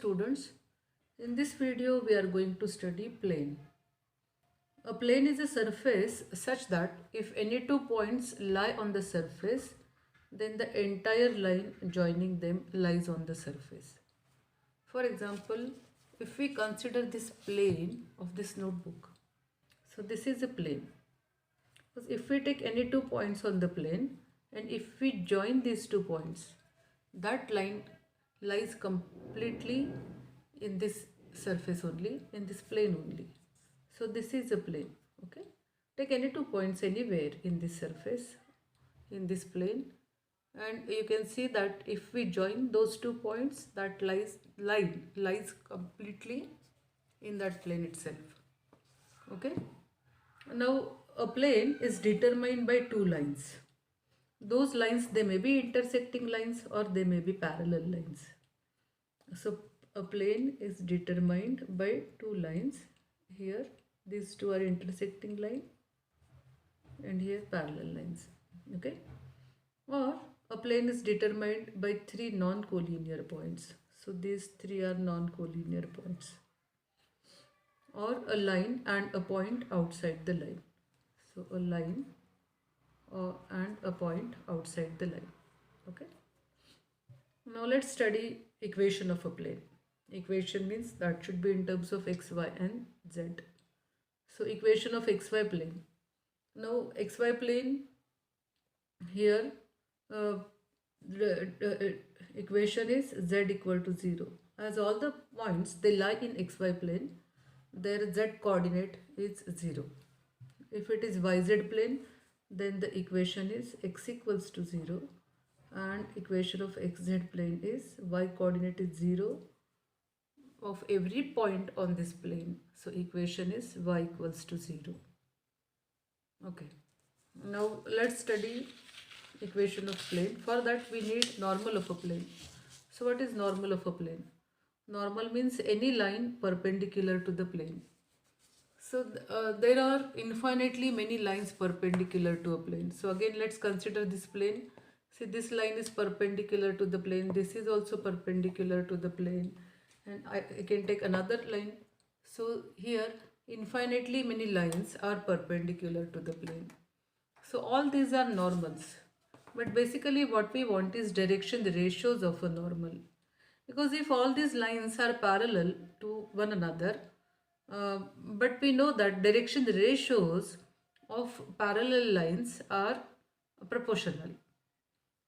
students. In this video we are going to study plane. A plane is a surface such that if any two points lie on the surface, then the entire line joining them lies on the surface. For example, if we consider this plane of this notebook, so this is a plane. Because if we take any two points on the plane and if we join these 2 points, that line lies completely in this surface only, in this plane only. So this is a plane. Okay, take any 2 points anywhere in this surface, in this plane, and you can see that if we join those 2 points, that line lies completely in that plane itself. Okay, now a plane is determined by two lines. Those lines, they may be intersecting lines or they may be parallel lines. So a plane is determined by two lines. Here these two are intersecting line and here parallel lines. Okay, or a plane is determined by three non-collinear points. So these three are non-collinear points, or a line and a point outside the line. So a line and a point outside the line. Okay, now let's study equation of a plane. Equation means that should be in terms of x, y and z. So equation of xy plane. Now xy plane, here the equation is z equal to 0. As all the points they lie in xy plane, their z coordinate is 0. If it is yz plane, then the equation is x equals to 0, and equation of xz plane is y coordinate is 0 of every point on this plane. So equation is y equals to 0. Okay, now let's study equation of plane. For that we need normal of a plane. So what is normal of a plane? Normal means any line perpendicular to the plane. So there are infinitely many lines perpendicular to a plane. So again let's consider this plane. See, this line is perpendicular to the plane. This is also perpendicular to the plane. And I can take another line. So here infinitely many lines are perpendicular to the plane. So all these are normals. But basically what we want is direction ratios of a normal. Because if all these lines are parallel to one another, but we know that direction ratios of parallel lines are proportional.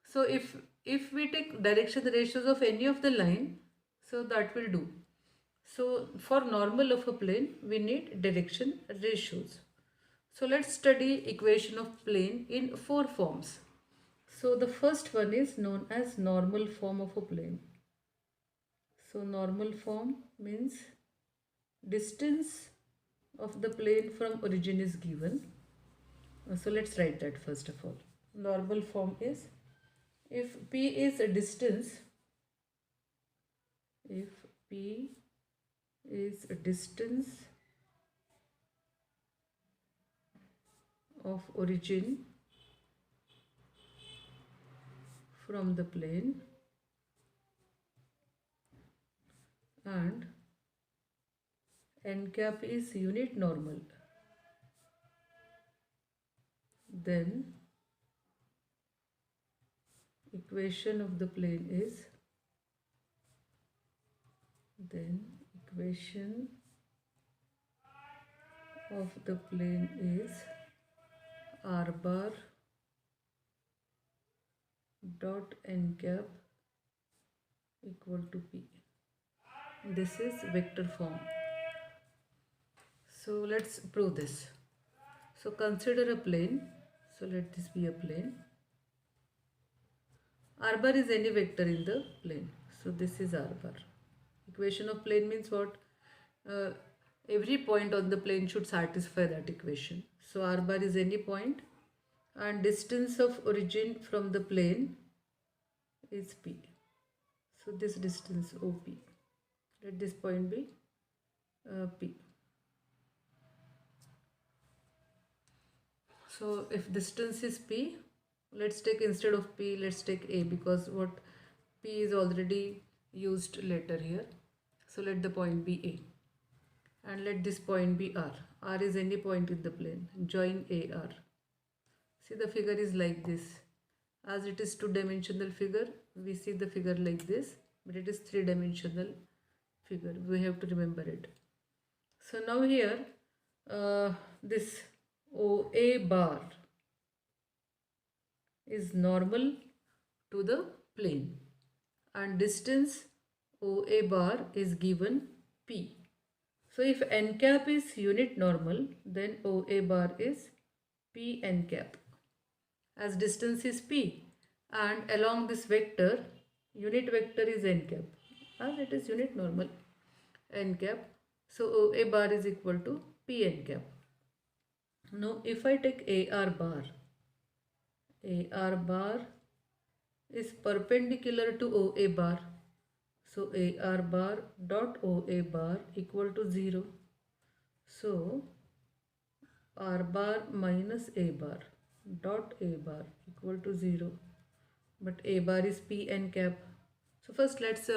So if we take direction ratios of any of the line, so that will do. So for normal of a plane, we need direction ratios. So let's study equation of plane in 4 forms. So the first one is known as normal form of a plane. So normal form means distance of the plane from origin is given. So let's write that first of all. Normal form is, if P is a distance, if P is a distance of origin from the plane and n cap is unit normal, then equation of the plane is, r bar dot n cap equal to P. This is vector form. So let's prove this. So consider a plane. So let this be a plane. R bar is any vector in the plane. So this is R bar. Equation of plane means what? Every point on the plane should satisfy that equation. So R bar is any point and distance of origin from the plane is P. So this distance OP. Let this point be P. So if distance is P, let's take, instead of P, let's take A, because what P is already used later here. So let the point be A and let this point be R. R is any point in the plane. Join AR. See, the figure is like this. As it is two-dimensional figure, we see the figure like this, but it is three-dimensional figure. We have to remember it. So now here, this OA bar is normal to the plane and distance OA bar is given P. So if n cap is unit normal, then OA bar is P n cap. As distance is P and along this vector, unit vector is n cap. As it is unit normal, n cap. So OA bar is equal to P n cap. Now if I take AR bar is perpendicular to OA bar. So AR bar dot OA bar equal to 0. So R bar minus A bar dot A bar equal to 0. But A bar is P n cap. So first let's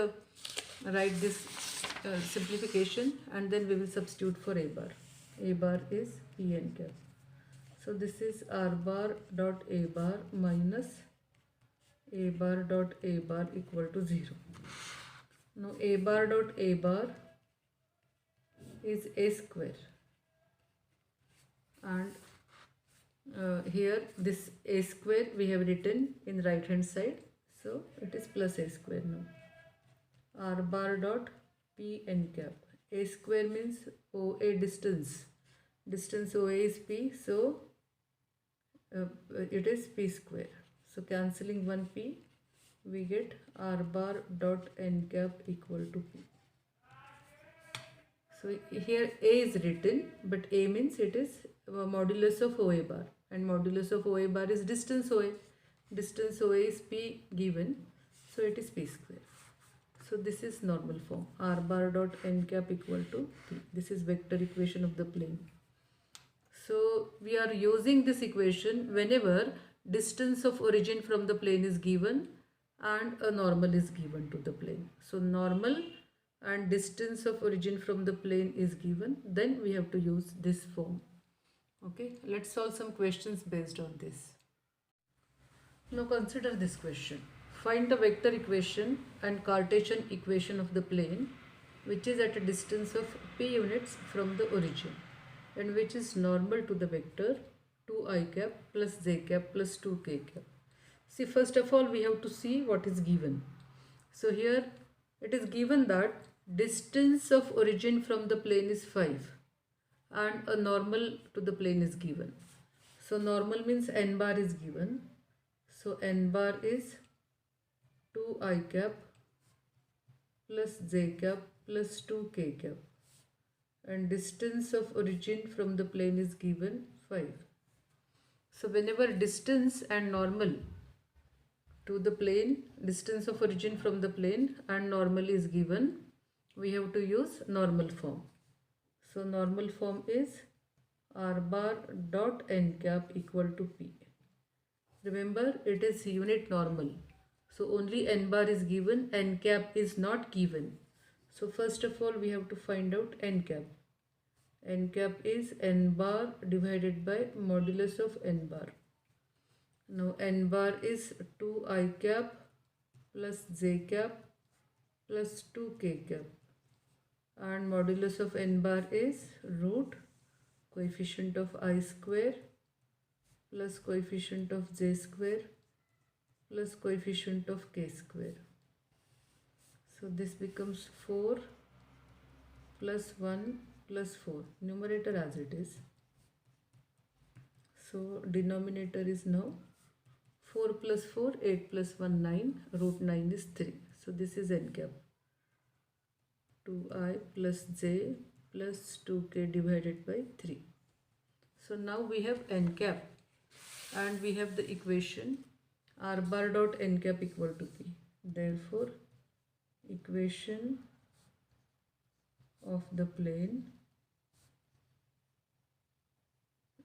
write this simplification and then we will substitute for A bar. A bar is P n cap. So this is R bar dot A bar minus A bar dot A bar equal to 0. Now A bar dot A bar is A square and here this A square we have written in right hand side, so it is plus A square now. R bar dot P n cap. A square means OA distance. Distance OA is P, so it is P square. So cancelling one P, we get R bar dot n cap equal to P. So here A is written, but A means it is modulus of OA bar and modulus of OA bar is distance OA. Distance OA is P given, so it is P square. So this is normal form. R bar dot n cap equal to P. This is vector equation of the plane. So we are using this equation whenever distance of origin from the plane is given and a normal is given to the plane. So normal and distance of origin from the plane is given, then we have to use this form. Okay, let's solve some questions based on this. Now consider this question. Find the vector equation and Cartesian equation of the plane which is at a distance of p units from the origin and which is normal to the vector 2i cap plus j cap plus 2k cap. See, first of all we have to see what is given. So here it is given that distance of origin from the plane is 5 and a normal to the plane is given. So normal means n bar is given. So n bar is 2i cap plus j cap plus 2k cap and distance of origin from the plane is given 5. So whenever distance and normal to the plane, distance of origin from the plane and normal is given, we have to use normal form. So normal form is R bar dot n cap equal to P. Remember, it is unit normal. So only n bar is given, n cap is not given. So first of all we have to find out n cap. N cap is n bar divided by modulus of n bar. Now n bar is 2i cap plus j cap plus 2k cap and modulus of n bar is root coefficient of I square plus coefficient of j square plus coefficient of k square. So this becomes 4 plus 1 plus 4, numerator as it is. So denominator is now 4 plus 4, 8 plus 1, 9, root 9 is 3. So this is n cap. 2i plus j plus 2k divided by 3. So now we have n cap and we have the equation R bar dot n cap equal to P. Therefore, equation of the plane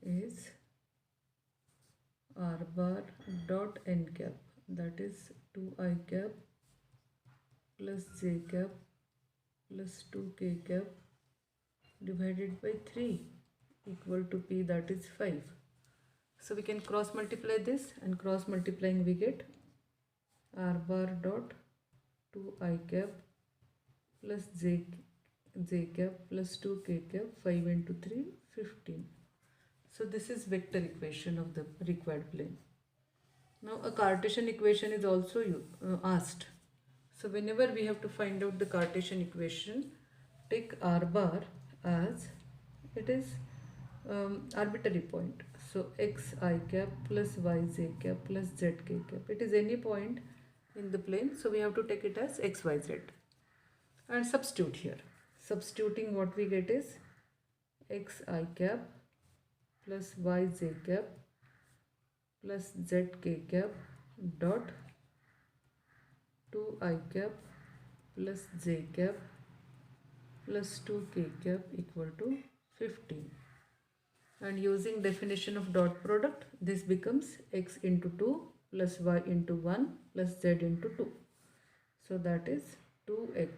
is R bar dot n cap, that is 2i cap plus j cap plus 2k cap divided by 3 equal to p, that is 5. So we can cross multiply this, and cross multiplying we get r bar dot 2 I cap plus j cap plus 2k cap, 5 into 3 15. So this is vector equation of the required plane. Now a Cartesian equation is also asked. So whenever we have to find out the Cartesian equation, take r bar as it is arbitrary point. So x I cap plus y j cap plus z k cap. It is any point in the plane. So we have to take it as x, y, z. And substitute here. Substituting, what we get is x I cap plus y j cap plus z k cap dot 2 I cap plus j cap plus 2k cap equal to 15. And using definition of dot product, this becomes x into 2 plus y into 1 plus z into 2. So that is 2x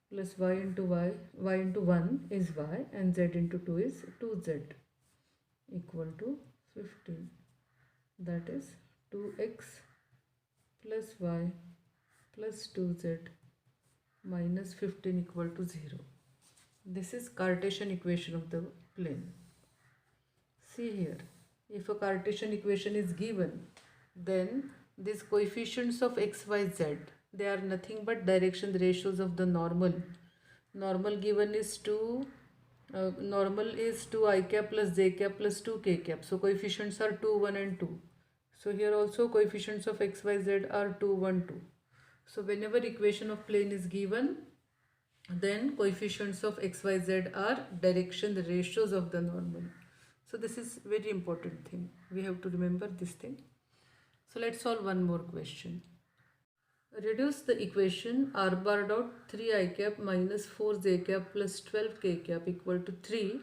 plus y into 1 is y, and z into 2 is 2z equal to 15. That is 2x plus y plus 2z minus 15 equal to 0. This is Cartesian equation of the plane. See here, if a Cartesian equation is given, then these coefficients of x, y, z, they are nothing but direction ratios of the normal. Normal given is 2 I cap plus j cap plus 2k cap. So coefficients are 2, 1 and 2. So here also coefficients of x, y, z are 2, 1, 2. So whenever equation of plane is given, then coefficients of x, y, z are direction ratios of the normal. So this is very important thing. We have to remember this thing. So let's solve one more question. Reduce the equation r bar dot 3 I cap minus 4j cap plus 12k cap equal to 3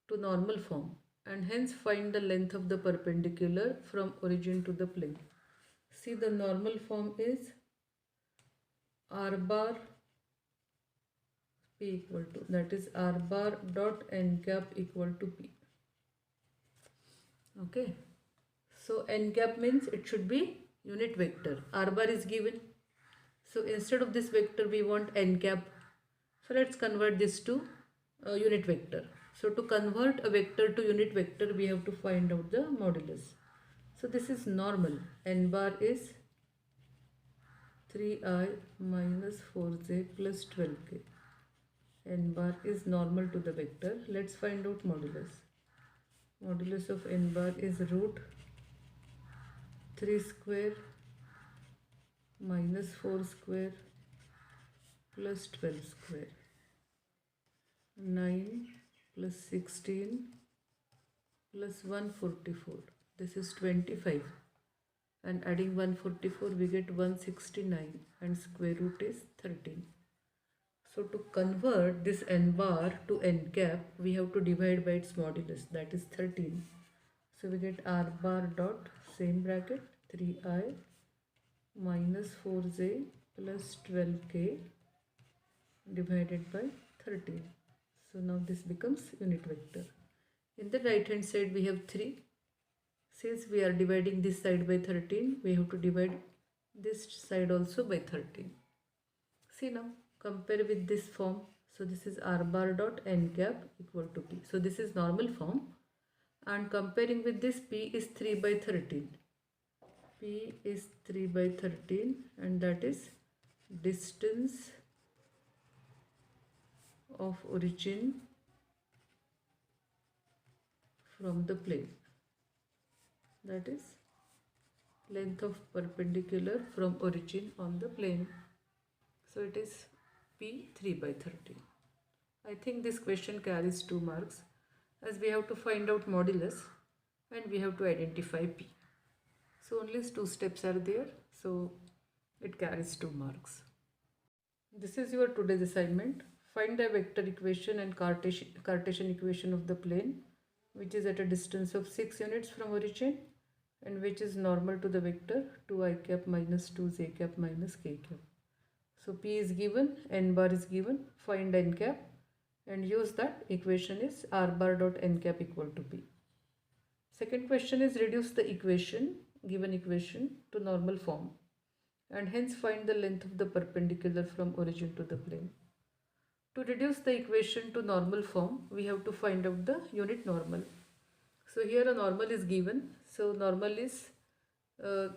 to normal form, and hence find the length of the perpendicular from origin to the plane. See, the normal form is r bar p equal to, that is r bar dot n cap equal to p. Okay, so n cap means it should be unit vector. R bar is given, so instead of this vector we want n cap. So let's convert this to unit vector. So to convert a vector to unit vector, we have to find out the modulus. So this is normal. N bar is 3i minus 4j plus 12k. N bar is normal to the vector. Let's find out modulus. Modulus of n bar is root 3 square minus 4 square plus 12 square. 9 plus 16 plus 144. This is 25. And adding 144 we get 169, and square root is 13. So to convert this n bar to n cap, we have to divide by its modulus, that is 13. So we get r bar dot, same bracket, 3i minus 4j plus 12k divided by 13. So now this becomes unit vector. In the right hand side we have 3. Since we are dividing this side by 13, we have to divide this side also by 13. See now, compare with this form. So this is r bar dot n cap equal to p. So this is normal form, and comparing with this, p is 3 by 13. P is 3 by 13, and that is distance of origin from the plane. That is length of perpendicular from origin on the plane. So it is P 3 by 13. I think this question carries 2 marks, as we have to find out modulus and we have to identify P. So only 2 steps are there, so it carries 2 marks. This is your today's assignment. Find the vector equation and Cartesian equation of the plane, which is at a distance of 6 units from origin and which is normal to the vector 2i cap minus 2j cap minus k cap. So P is given, N bar is given, find N cap and use that equation is R bar dot N cap equal to P. Second question is reduce the equation, given equation to normal form and hence find the length of the perpendicular from origin to the plane. To reduce the equation to normal form, we have to find out the unit normal. So here a normal is given. So normal is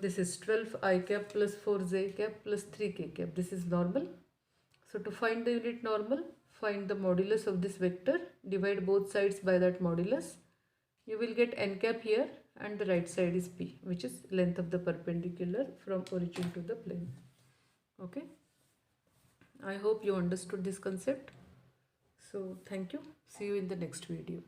this is 12 I cap plus 4j cap plus 3k cap. This is normal. So to find the unit normal, find the modulus of this vector, divide both sides by that modulus. You will get n cap here and the right side is p, which is length of the perpendicular from origin to the plane. Okay. I hope you understood this concept. So thank you. See you in the next video.